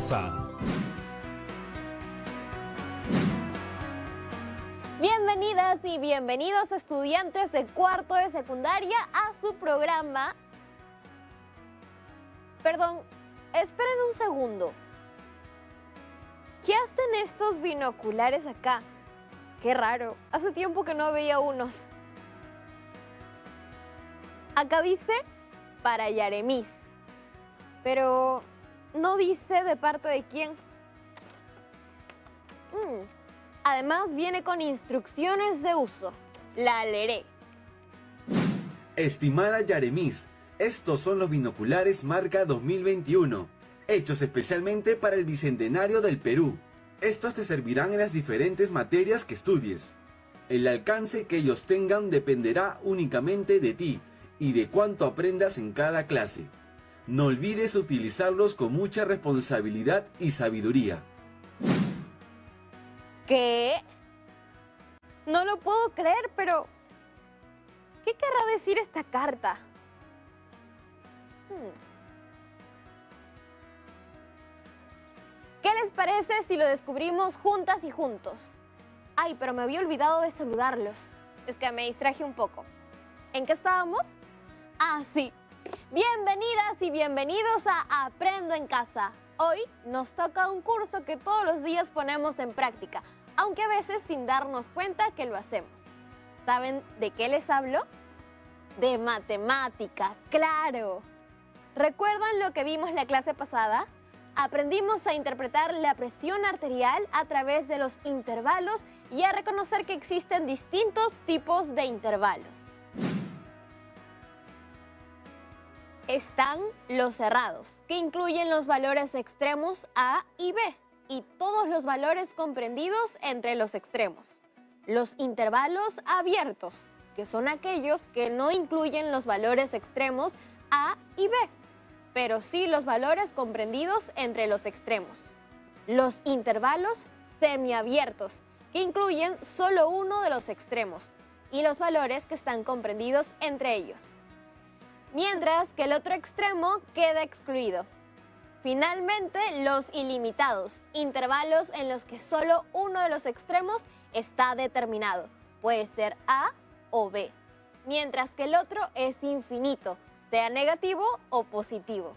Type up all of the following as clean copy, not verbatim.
casa. Bienvenidas y bienvenidos estudiantes de cuarto de secundaria a su programa. Perdón, esperen un segundo. ¿Qué hacen estos binoculares acá? Qué raro, hace tiempo que no veía unos. Acá dice para Yaremis, pero no dice de parte de quién. Además viene con instrucciones de uso. La leeré. Estimada Yaremis, estos son los binoculares marca 2021, hechos especialmente para el Bicentenario del Perú. Estos te servirán en las diferentes materias que estudies. El alcance que ellos tengan dependerá únicamente de ti y de cuánto aprendas en cada clase. No olvides utilizarlos con mucha responsabilidad y sabiduría. ¿Qué? No lo puedo creer, pero ¿qué querrá decir esta carta? ¿Qué les parece si lo descubrimos juntas y juntos? Ay, pero me había olvidado de saludarlos. Es que me distraje un poco. ¿En qué estábamos? Ah, sí. Bienvenidas y bienvenidos a Aprendo en Casa. Hoy nos toca un curso que todos los días ponemos en práctica, aunque a veces sin darnos cuenta que lo hacemos. ¿Saben de qué les hablo? De matemática, claro. ¿Recuerdan lo que vimos la clase pasada? Aprendimos a interpretar la presión arterial a través de los intervalos y a reconocer que existen distintos tipos de intervalos. Están los cerrados, que incluyen los valores extremos A y B, y todos los valores comprendidos entre los extremos. Los intervalos abiertos, que son aquellos que no incluyen los valores extremos A y B, pero sí los valores comprendidos entre los extremos. Los intervalos semiabiertos, que incluyen solo uno de los extremos, y los valores que están comprendidos entre ellos, mientras que el otro extremo queda excluido. Finalmente, los ilimitados, intervalos en los que solo uno de los extremos está determinado, puede ser A o B, mientras que el otro es infinito, sea negativo o positivo.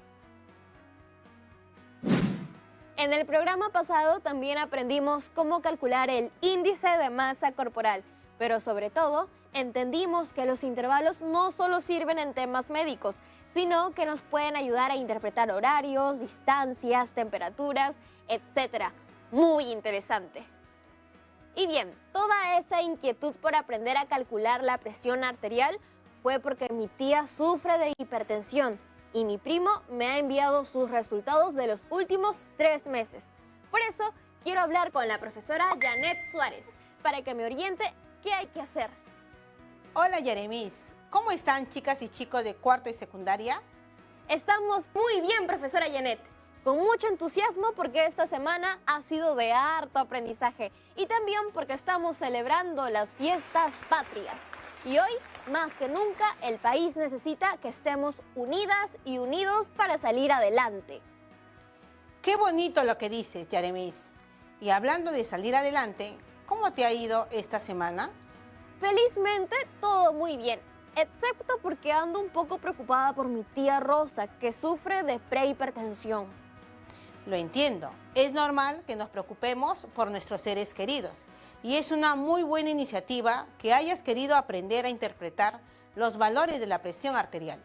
En el programa pasado también aprendimos cómo calcular el índice de masa corporal, pero sobre todo entendimos que los intervalos no solo sirven en temas médicos, sino que nos pueden ayudar a interpretar horarios, distancias, temperaturas, etc. Muy interesante. Y bien, toda esa inquietud por aprender a calcular la presión arterial fue porque mi tía sufre de hipertensión y mi primo me ha enviado sus resultados de los últimos 3 meses. Por eso quiero hablar con la profesora Janet Suárez para que me oriente qué hay que hacer. Hola Yaremis, ¿cómo están chicas y chicos de cuarto y secundaria? Estamos muy bien, profesora Janet, con mucho entusiasmo porque esta semana ha sido de harto aprendizaje y también porque estamos celebrando las fiestas patrias. Y hoy, más que nunca, el país necesita que estemos unidas y unidos para salir adelante. Qué bonito lo que dices, Yaremis. Y hablando de salir adelante, ¿cómo te ha ido esta semana? Felizmente, todo muy bien, excepto porque ando un poco preocupada por mi tía Rosa, que sufre de prehipertensión. Lo entiendo. Es normal que nos preocupemos por nuestros seres queridos. Y es una muy buena iniciativa que hayas querido aprender a interpretar los valores de la presión arterial.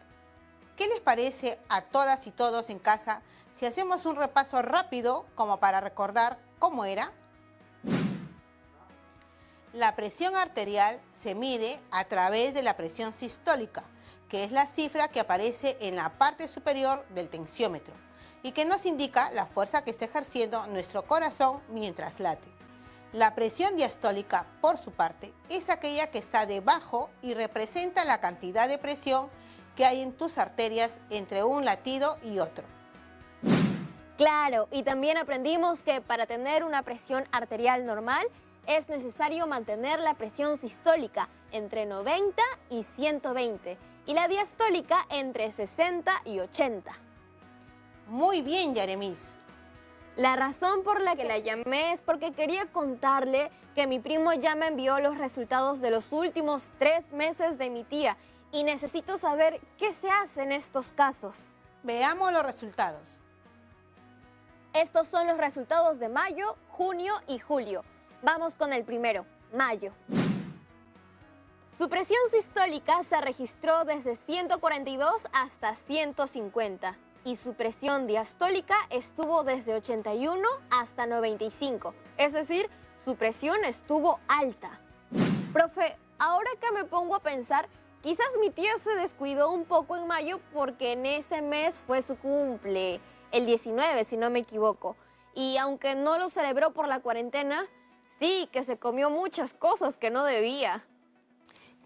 ¿Qué les parece a todas y todos en casa si hacemos un repaso rápido como para recordar cómo era? La presión arterial se mide a través de la presión sistólica, que es la cifra que aparece en la parte superior del tensiómetro y que nos indica la fuerza que está ejerciendo nuestro corazón mientras late. La presión diastólica, por su parte, es aquella que está debajo y representa la cantidad de presión que hay en tus arterias entre un latido y otro. Claro, y también aprendimos que para tener una presión arterial normal es necesario mantener la presión sistólica entre 90 y 120 y la diastólica entre 60 y 80. Muy bien, Yaremis. La razón por la que la llamé es porque quería contarle que mi primo ya me envió los resultados de los últimos 3 meses de mi tía y necesito saber qué se hace en estos casos. Veamos los resultados. Estos son los resultados de mayo, junio y julio. Vamos con el primero, mayo. Su presión sistólica se registró desde 142 hasta 150 y su presión diastólica estuvo desde 81 hasta 95, es decir, su presión estuvo alta. Profe, ahora que me pongo a pensar, quizás mi tía se descuidó un poco en mayo porque en ese mes fue su cumple, el 19 si no me equivoco, y aunque no lo celebró por la cuarentena, sí que se comió muchas cosas que no debía.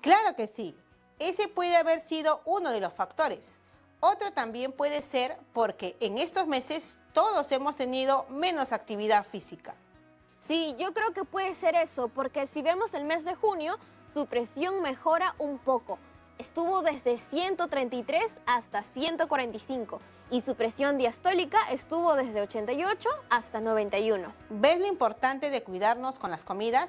Claro que sí, ese puede haber sido uno de los factores. Otro también puede ser porque en estos meses todos hemos tenido menos actividad física. Sí, yo creo que puede ser eso, porque si vemos el mes de junio, su presión mejora un poco. Estuvo desde 133 hasta 145 y su presión diastólica estuvo desde 88 hasta 91. ¿Ves lo importante de cuidarnos con las comidas?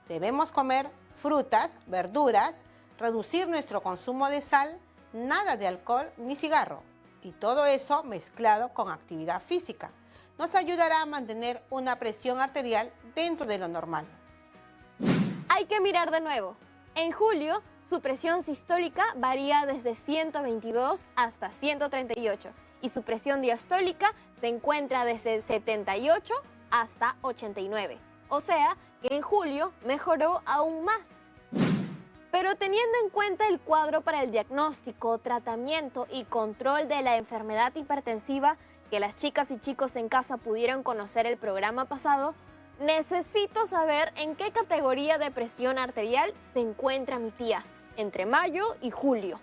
Debemos comer frutas, verduras, reducir nuestro consumo de sal, nada de alcohol ni cigarro. Y todo eso mezclado con actividad física. Nos ayudará a mantener una presión arterial dentro de lo normal. Hay que mirar de nuevo. En julio, su presión sistólica varía desde 122 hasta 138 y su presión diastólica se encuentra desde 78 hasta 89. O sea que en julio mejoró aún más. Pero teniendo en cuenta el cuadro para el diagnóstico, tratamiento y control de la enfermedad hipertensiva que las chicas y chicos en casa pudieron conocer el programa pasado, necesito saber en qué categoría de presión arterial se encuentra mi tía entre mayo y julio.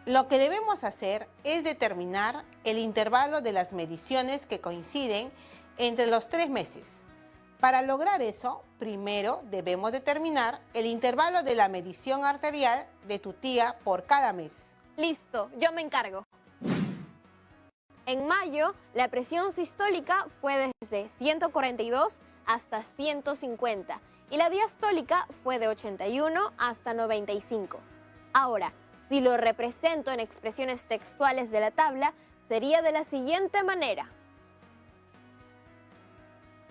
Lo que debemos hacer es determinar el intervalo de las mediciones que coinciden entre los 3 meses. Para lograr eso, primero debemos determinar el intervalo de la medición arterial de tu tía por cada mes. Listo, yo me encargo. En mayo, la presión sistólica fue desde 142 hasta 150 y la diastólica fue de 81 hasta 95. Ahora, si lo represento en expresiones textuales de la tabla, sería de la siguiente manera.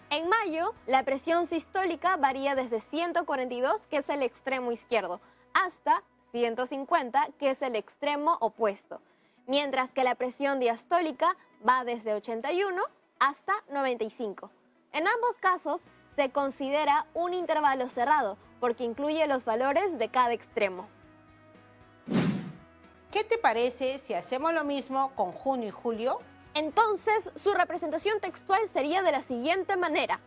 En mayo, la presión sistólica varía desde 142, que es el extremo izquierdo, hasta 150, que es el extremo opuesto, mientras que la presión diastólica va desde 81 hasta 95. En ambos casos, se considera un intervalo cerrado, porque incluye los valores de cada extremo. ¿Qué te parece si hacemos lo mismo con junio y julio? Entonces, su representación textual sería de la siguiente manera.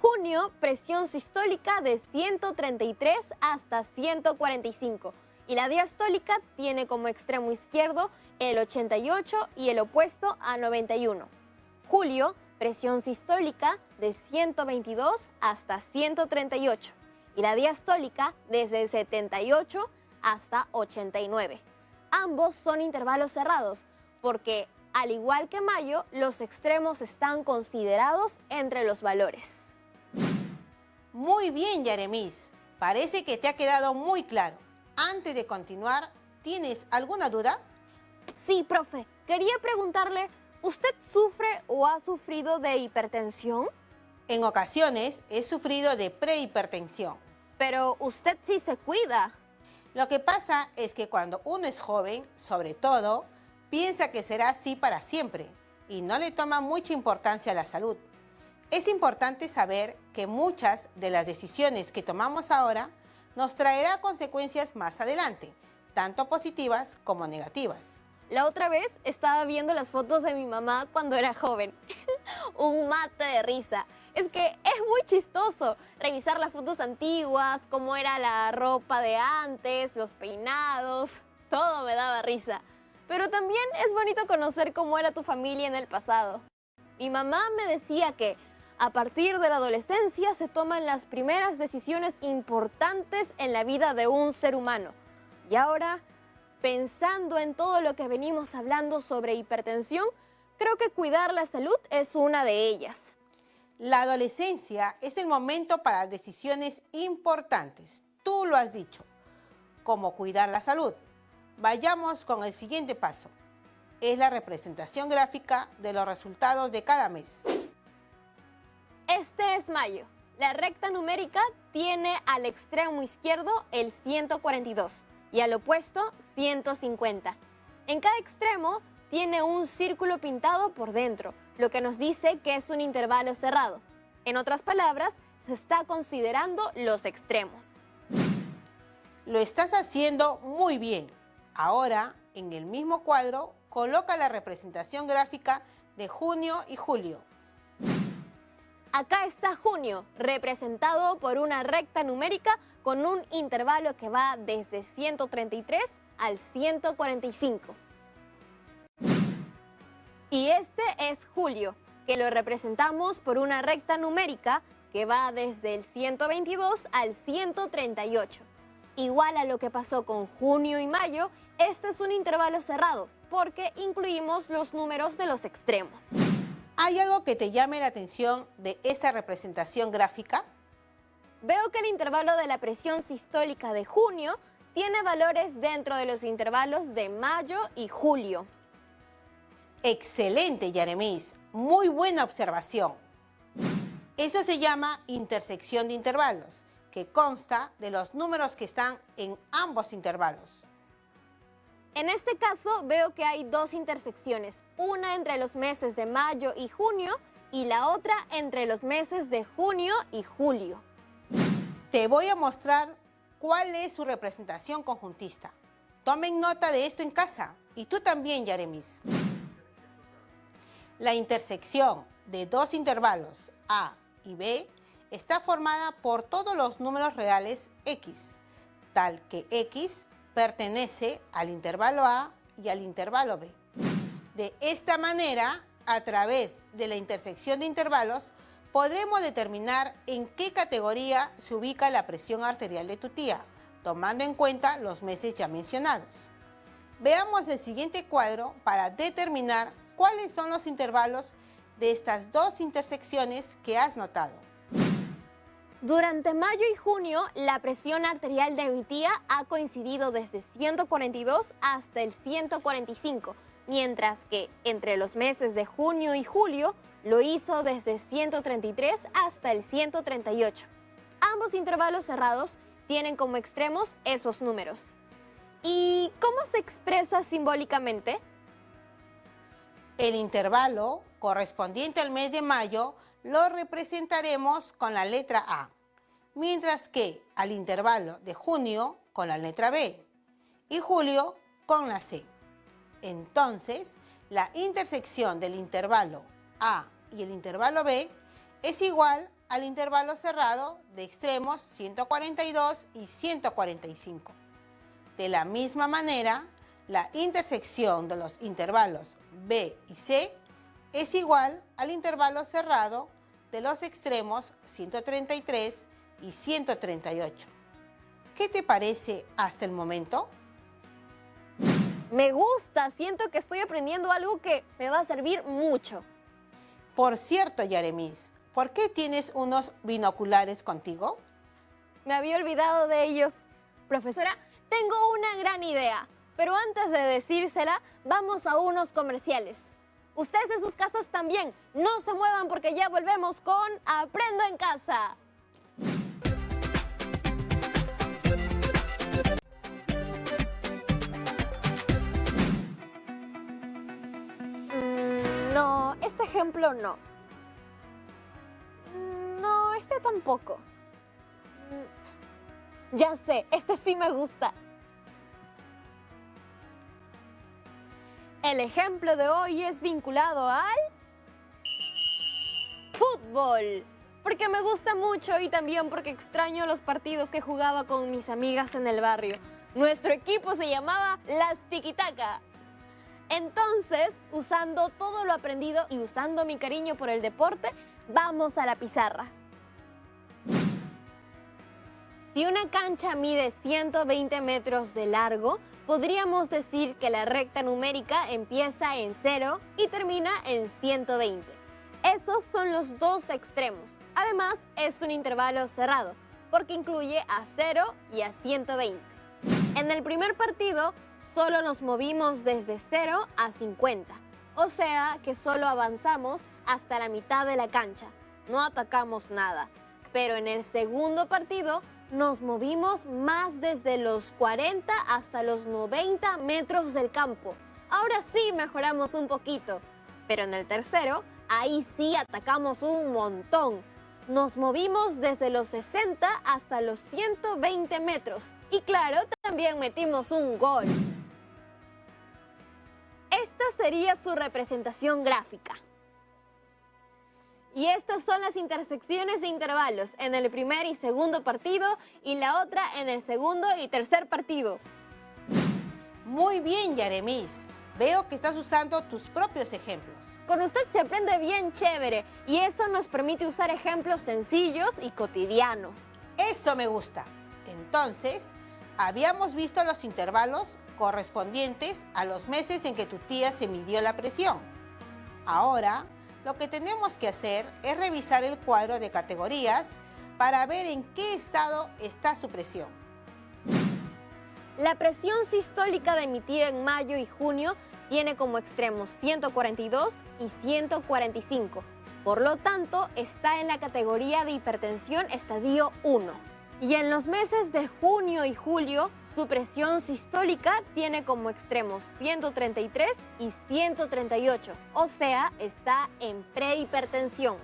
Junio, presión sistólica de 133 hasta 145 y la diastólica tiene como extremo izquierdo el 88 y el opuesto a 91. Julio, presión sistólica de 122 hasta 138 y la diastólica desde 78 hasta 89. Ambos son intervalos cerrados porque, al igual que mayo, los extremos están considerados entre los valores. Muy bien, Yaremis. Parece que te ha quedado muy claro. Antes de continuar, ¿tienes alguna duda? Sí, profe. Quería preguntarle, ¿usted sufre o ha sufrido de hipertensión? En ocasiones he sufrido de prehipertensión. Pero usted sí se cuida. Lo que pasa es que cuando uno es joven, sobre todo, piensa que será así para siempre y no le toma mucha importancia a la salud. Es importante saber que muchas de las decisiones que tomamos ahora nos traerá consecuencias más adelante, tanto positivas como negativas. La otra vez estaba viendo las fotos de mi mamá cuando era joven. Un mate de risa. Es que es muy chistoso revisar las fotos antiguas, cómo era la ropa de antes, los peinados, todo me daba risa. Pero también es bonito conocer cómo era tu familia en el pasado. Mi mamá me decía que a partir de la adolescencia se toman las primeras decisiones importantes en la vida de un ser humano. Y ahora, pensando en todo lo que venimos hablando sobre hipertensión, Creo que cuidar la salud es una de ellas. La adolescencia es el momento para decisiones importantes. Tú lo has dicho, como cuidar la salud. Vayamos con el siguiente paso. Es la representación gráfica de los resultados de cada mes. Este es mayo. La recta numérica tiene al extremo izquierdo el 142 y al opuesto 150. En cada extremo tiene un círculo pintado por dentro, lo que nos dice que es un intervalo cerrado. En otras palabras, se está considerando los extremos. Lo estás haciendo muy bien. Ahora, en el mismo cuadro, coloca la representación gráfica de junio y julio. Acá está junio, representado por una recta numérica con un intervalo que va desde 133 al 145. Y este es julio, que lo representamos por una recta numérica que va desde el 122 al 138. Igual a lo que pasó con junio y mayo, este es un intervalo cerrado, porque incluimos los números de los extremos. ¿Hay algo que te llame la atención de esta representación gráfica? Veo que el intervalo de la presión sistólica de junio tiene valores dentro de los intervalos de mayo y julio. Excelente, Yaremis. Muy buena observación. Eso se llama intersección de intervalos, que consta de los números que están en ambos intervalos. En este caso veo que hay dos intersecciones, una entre los meses de mayo y junio y la otra entre los meses de junio y julio. Te voy a mostrar cuál es su representación conjuntista. Tomen nota de esto en casa y tú también, Yaremis. La intersección de dos intervalos A y B está formada por todos los números reales X, tal que X pertenece al intervalo A y al intervalo B. De esta manera, a través de la intersección de intervalos, podremos determinar en qué categoría se ubica la presión arterial de tu tía, tomando en cuenta los meses ya mencionados. Veamos el siguiente cuadro para determinar cuáles son los intervalos de estas dos intersecciones que has notado. Durante mayo y junio, la presión arterial de mi tía ha coincidido desde 142 hasta el 145, mientras que entre los meses de junio y julio lo hizo desde 133 hasta el 138. Ambos intervalos cerrados tienen como extremos esos números. ¿Y cómo se expresa simbólicamente? El intervalo correspondiente al mes de mayo lo representaremos con la letra A, mientras que al intervalo de junio con la letra B y julio con la C. Entonces, la intersección del intervalo A y el intervalo B es igual al intervalo cerrado de extremos 142 y 145. De la misma manera, la intersección de los intervalos B y C es igual al intervalo cerrado de los extremos 133 y 138. ¿Qué te parece hasta el momento? Me gusta, siento que estoy aprendiendo algo que me va a servir mucho. Por cierto, Yaremis, ¿por qué tienes unos binoculares contigo? Me había olvidado de ellos. Profesora, tengo una gran idea, pero antes de decírsela, vamos a unos comerciales. Ustedes en sus casas también, no se muevan porque ya volvemos con Aprendo en Casa. No, este ejemplo no. No, este tampoco. Ya sé, este sí me gusta. El ejemplo de hoy es vinculado al fútbol, porque me gusta mucho y también porque extraño los partidos que jugaba con mis amigas en el barrio. Nuestro equipo se llamaba Las Tiquitaca. Entonces, usando todo lo aprendido y usando mi cariño por el deporte, vamos a la pizarra. Si una cancha mide 120 metros de largo, podríamos decir que la recta numérica empieza en 0 y termina en 120. Esos son los dos extremos. Además, es un intervalo cerrado, porque incluye a 0 y a 120. En el primer partido, solo nos movimos desde 0 a 50. O sea que solo avanzamos hasta la mitad de la cancha. No atacamos nada. Pero en el segundo partido, nos movimos más desde los 40 hasta los 90 metros del campo. Ahora sí mejoramos un poquito. Pero en el tercero, ahí sí atacamos un montón. Nos movimos desde los 60 hasta los 120 metros. Y claro, también metimos un gol. Esta sería su representación gráfica. Y estas son las intersecciones de intervalos en el primer y segundo partido y la otra en el segundo y tercer partido. Muy bien, Yaremis. Veo que estás usando tus propios ejemplos. Con usted se aprende bien chévere y eso nos permite usar ejemplos sencillos y cotidianos. Eso me gusta. Entonces, habíamos visto los intervalos correspondientes a los meses en que tu tía se midió la presión. Ahora, lo que tenemos que hacer es revisar el cuadro de categorías para ver en qué estado está su presión. La presión sistólica de mi tía en mayo y junio tiene como extremos 142 y 145. Por lo tanto, está en la categoría de hipertensión estadio 1. Y en los meses de junio y julio, su presión sistólica tiene como extremos 133 y 138, o sea, está en prehipertensión.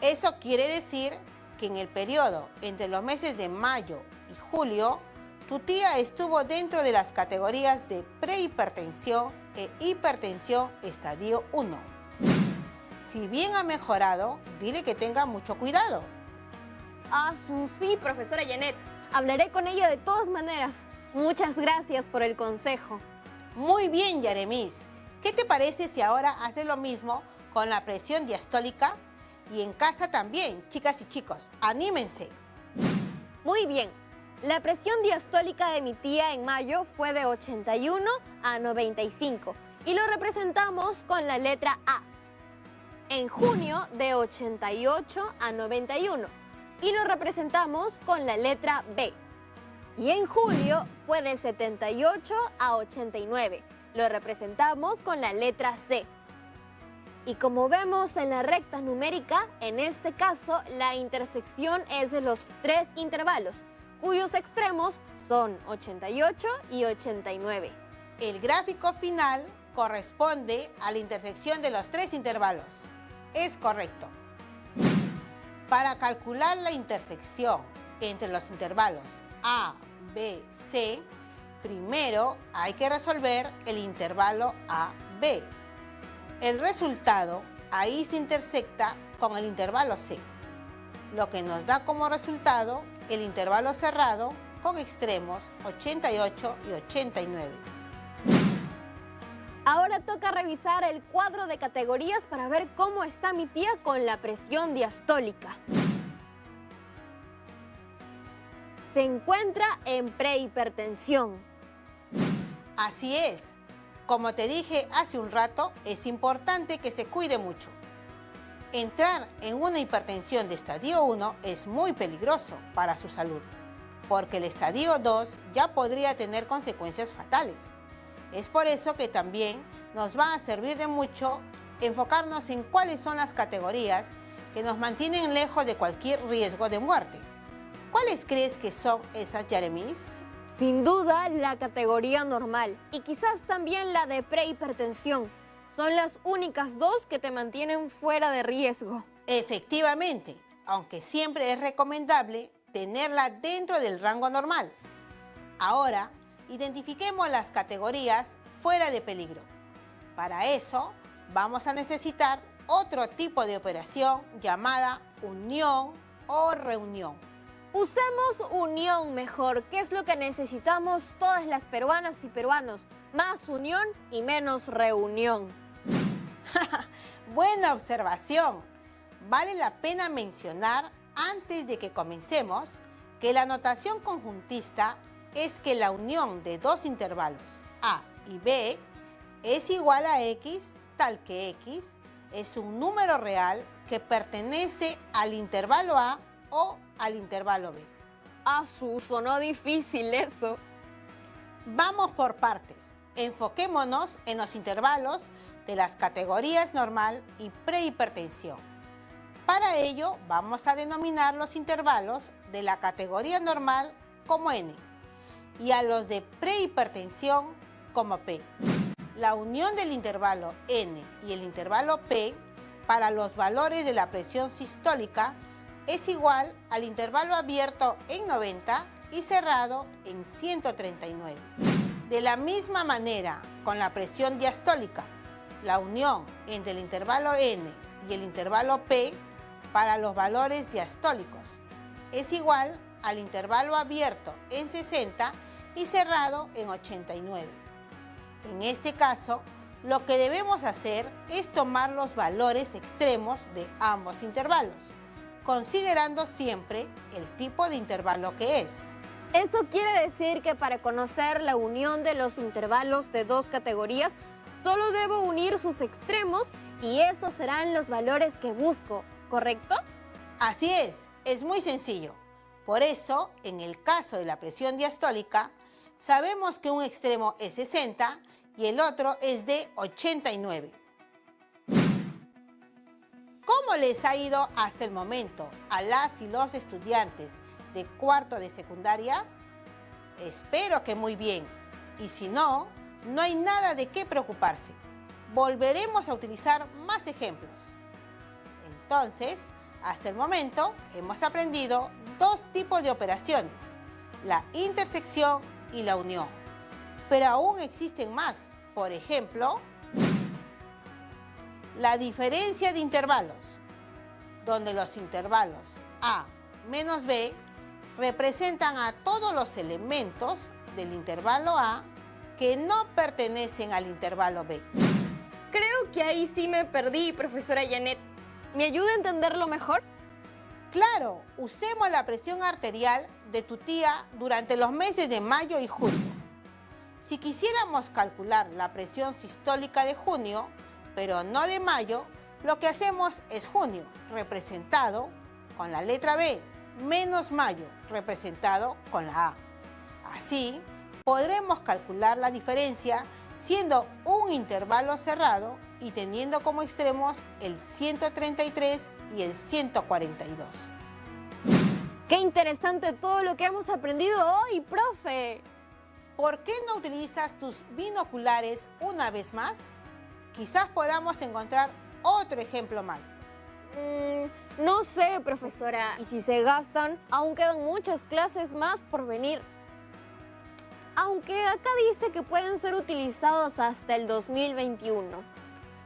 Eso quiere decir que en el periodo entre los meses de mayo y julio, tu tía estuvo dentro de las categorías de prehipertensión e hipertensión estadio 1. Si bien ha mejorado, dile que tenga mucho cuidado. Sí, profesora Janet. Hablaré con ella de todas maneras. Muchas gracias por el consejo. Muy bien, Yaremis. ¿Qué te parece si ahora haces lo mismo con la presión diastólica? Y en casa también, chicas y chicos, anímense. Muy bien. La presión diastólica de mi tía en mayo fue de 81 a 95 y lo representamos con la letra A. En junio de 88 a 91 y lo representamos con la letra B. Y en julio fue de 78 a 89. Lo representamos con la letra C. Y como vemos en la recta numérica, en este caso la intersección es de los tres intervalos, cuyos extremos son 88 y 89. El gráfico final corresponde a la intersección de los tres intervalos. Es correcto. Para calcular la intersección entre los intervalos A, B, C, primero hay que resolver el intervalo A-B. El resultado ahí se intersecta con el intervalo C, lo que nos da como resultado el intervalo cerrado con extremos 88 y 89. Ahora toca revisar el cuadro de categorías para ver cómo está mi tía con la presión diastólica. Se encuentra en prehipertensión. Así es. Como te dije hace un rato, es importante que se cuide mucho. Entrar en una hipertensión de estadio 1 es muy peligroso para su salud, porque el estadio 2 ya podría tener consecuencias fatales. Es por eso que también nos va a servir de mucho enfocarnos en cuáles son las categorías que nos mantienen lejos de cualquier riesgo de muerte. ¿Cuáles crees que son esas, Yaremis? Sin duda, la categoría normal y quizás también la de prehipertensión. Son las únicas dos que te mantienen fuera de riesgo. Efectivamente, aunque siempre es recomendable tenerla dentro del rango normal. Ahora, identifiquemos las categorías fuera de peligro. Para eso, vamos a necesitar otro tipo de operación llamada unión o reunión. Usemos unión mejor, que es lo que necesitamos todas las peruanas y peruanos. Más unión y menos reunión. Buena observación. Vale la pena mencionar antes de que comencemos que la notación conjuntista es que la unión de dos intervalos A y B es igual a X, tal que X es un número real que pertenece al intervalo A o al intervalo B. Sonó difícil eso. Vamos por partes. Enfoquémonos en los intervalos de las categorías normal y prehipertensión. Para ello, vamos a denominar los intervalos de la categoría normal como N y a los de prehipertensión como P. La unión del intervalo N y el intervalo P para los valores de la presión sistólica es igual al intervalo abierto en 90 y cerrado en 139. De la misma manera, con la presión diastólica, la unión entre el intervalo N y el intervalo P para los valores diastólicos es igual al intervalo abierto en 60 y cerrado en 89. En este caso, lo que debemos hacer es tomar los valores extremos de ambos intervalos, considerando siempre el tipo de intervalo que es. Eso quiere decir que para conocer la unión de los intervalos de dos categorías, solo debo unir sus extremos y esos serán los valores que busco, ¿correcto? Así es muy sencillo. Por eso, en el caso de la presión diastólica, sabemos que un extremo es 60 y el otro es de 89. ¿Cómo les ha ido hasta el momento a las y los estudiantes de cuarto de secundaria? Espero que muy bien. Y si no, no hay nada de qué preocuparse. Volveremos a utilizar más ejemplos. Entonces, hasta el momento hemos aprendido dos tipos de operaciones, la intersección y la unión. Pero aún existen más. Por ejemplo, la diferencia de intervalos, donde los intervalos A menos B representan a todos los elementos del intervalo A que no pertenecen al intervalo B. Creo que ahí sí me perdí, profesora Janet. ¿Me ayuda a entenderlo mejor? Claro, usemos la presión arterial de tu tía durante los meses de mayo y junio. Si quisiéramos calcular la presión sistólica de junio, pero no de mayo, lo que hacemos es junio, representado con la letra B, menos mayo, representado con la A. Así, podremos calcular la diferencia siendo un intervalo cerrado y teniendo como extremos el 133 y el 142. ¡Qué interesante todo lo que hemos aprendido hoy, profe! ¿Por qué no utilizas tus binoculares una vez más? Quizás podamos encontrar otro ejemplo más. No sé, profesora. Y si se gastan, aún quedan muchas clases más por venir. Aunque acá dice que pueden ser utilizados hasta el 2021.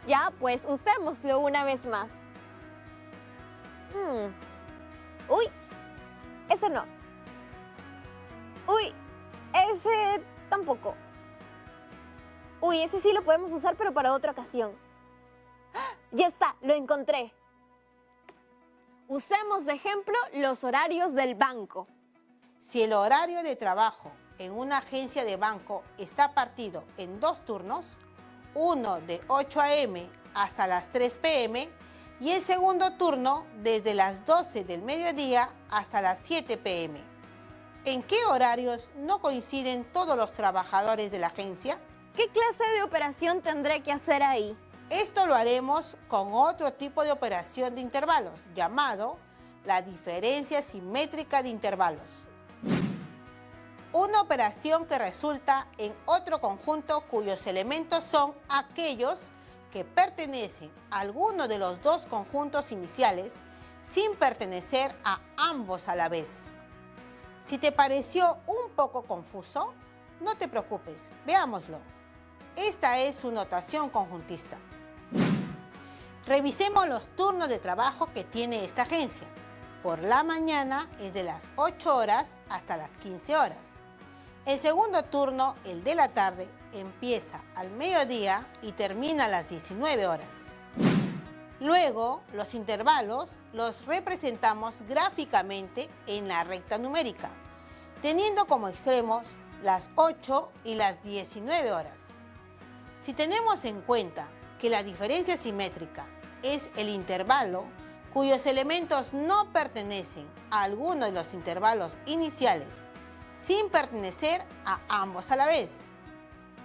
Ya, pues usémoslo una vez más. Uy, ese no. Uy, ese tampoco. Uy, ese sí lo podemos usar, pero para otra ocasión. ¡Ah! Ya está, lo encontré. Usemos de ejemplo los horarios del banco. Si el horario de trabajo en una agencia de banco está partido en dos turnos, uno de 8 a.m. hasta las 3 p.m. y el segundo turno desde las 12 del mediodía hasta las 7 p.m. ¿En qué horarios no coinciden todos los trabajadores de la agencia? ¿Qué clase de operación tendré que hacer ahí? Esto lo haremos con otro tipo de operación de intervalos, llamado la diferencia simétrica de intervalos. Una operación que resulta en otro conjunto cuyos elementos son aquellos que pertenecen a alguno de los dos conjuntos iniciales sin pertenecer a ambos a la vez. Si te pareció un poco confuso, no te preocupes, veámoslo. Esta es su notación conjuntista. Revisemos los turnos de trabajo que tiene esta agencia. Por la mañana es de las 8 horas hasta las 15 horas. El segundo turno, el de la tarde, empieza al mediodía y termina a las 19 horas. Luego, los intervalos los representamos gráficamente en la recta numérica, teniendo como extremos las 8 y las 19 horas. Si tenemos en cuenta que la diferencia simétrica es el intervalo cuyos elementos no pertenecen a alguno de los intervalos iniciales, sin pertenecer a ambos a la vez,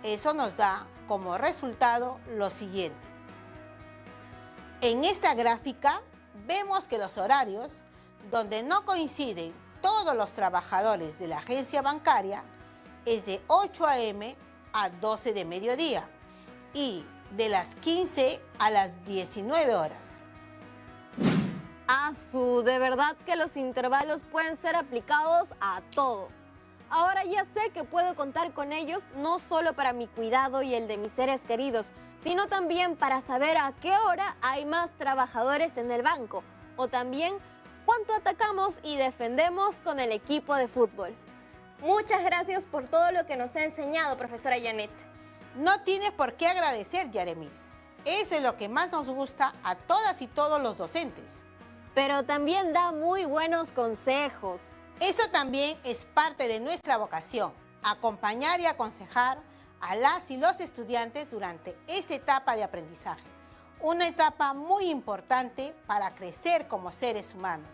eso nos da como resultado lo siguiente. En esta gráfica vemos que los horarios donde no coinciden todos los trabajadores de la agencia bancaria es de 8 a.m. a 12 de mediodía y de las 15 a las 19 horas. De verdad que los intervalos pueden ser aplicados a todo. Ahora ya sé que puedo contar con ellos no solo para mi cuidado y el de mis seres queridos, sino también para saber a qué hora hay más trabajadores en el banco, o también cuánto atacamos y defendemos con el equipo de fútbol. Muchas gracias por todo lo que nos ha enseñado, profesora Janet. No tienes por qué agradecer, Yaremis. Eso es lo que más nos gusta a todas y todos los docentes. Pero también da muy buenos consejos. Eso también es parte de nuestra vocación, acompañar y aconsejar a las y los estudiantes durante esta etapa de aprendizaje. Una etapa muy importante para crecer como seres humanos.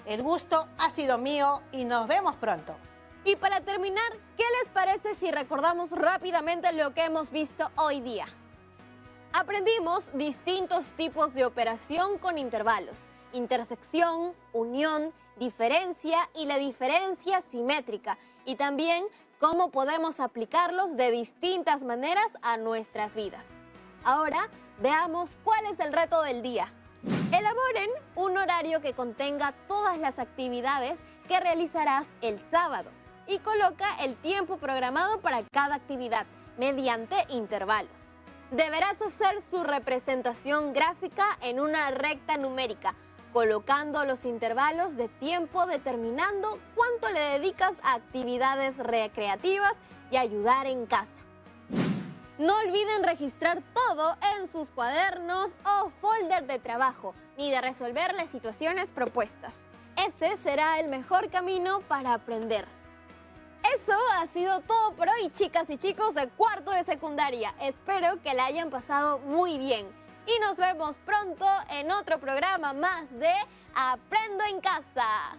El gusto ha sido mío y nos vemos pronto. Y para terminar, ¿qué les parece si recordamos rápidamente lo que hemos visto hoy día? Aprendimos distintos tipos de operación con intervalos: intersección, unión, diferencia y la diferencia simétrica, y también cómo podemos aplicarlos de distintas maneras a nuestras vidas. Ahora veamos cuál es el reto del día. Elaboren un horario que contenga todas las actividades que realizarás el sábado y coloca el tiempo programado para cada actividad mediante intervalos. Deberás hacer su representación gráfica en una recta numérica, colocando los intervalos de tiempo, determinando cuánto le dedicas a actividades recreativas y ayudar en casa. No olviden registrar todo en sus cuadernos o folder de trabajo, ni de resolver las situaciones propuestas. Ese será el mejor camino para aprender. Eso ha sido todo por hoy, chicas y chicos de cuarto de secundaria. Espero que la hayan pasado muy bien. Y nos vemos pronto en otro programa más de Aprendo en Casa.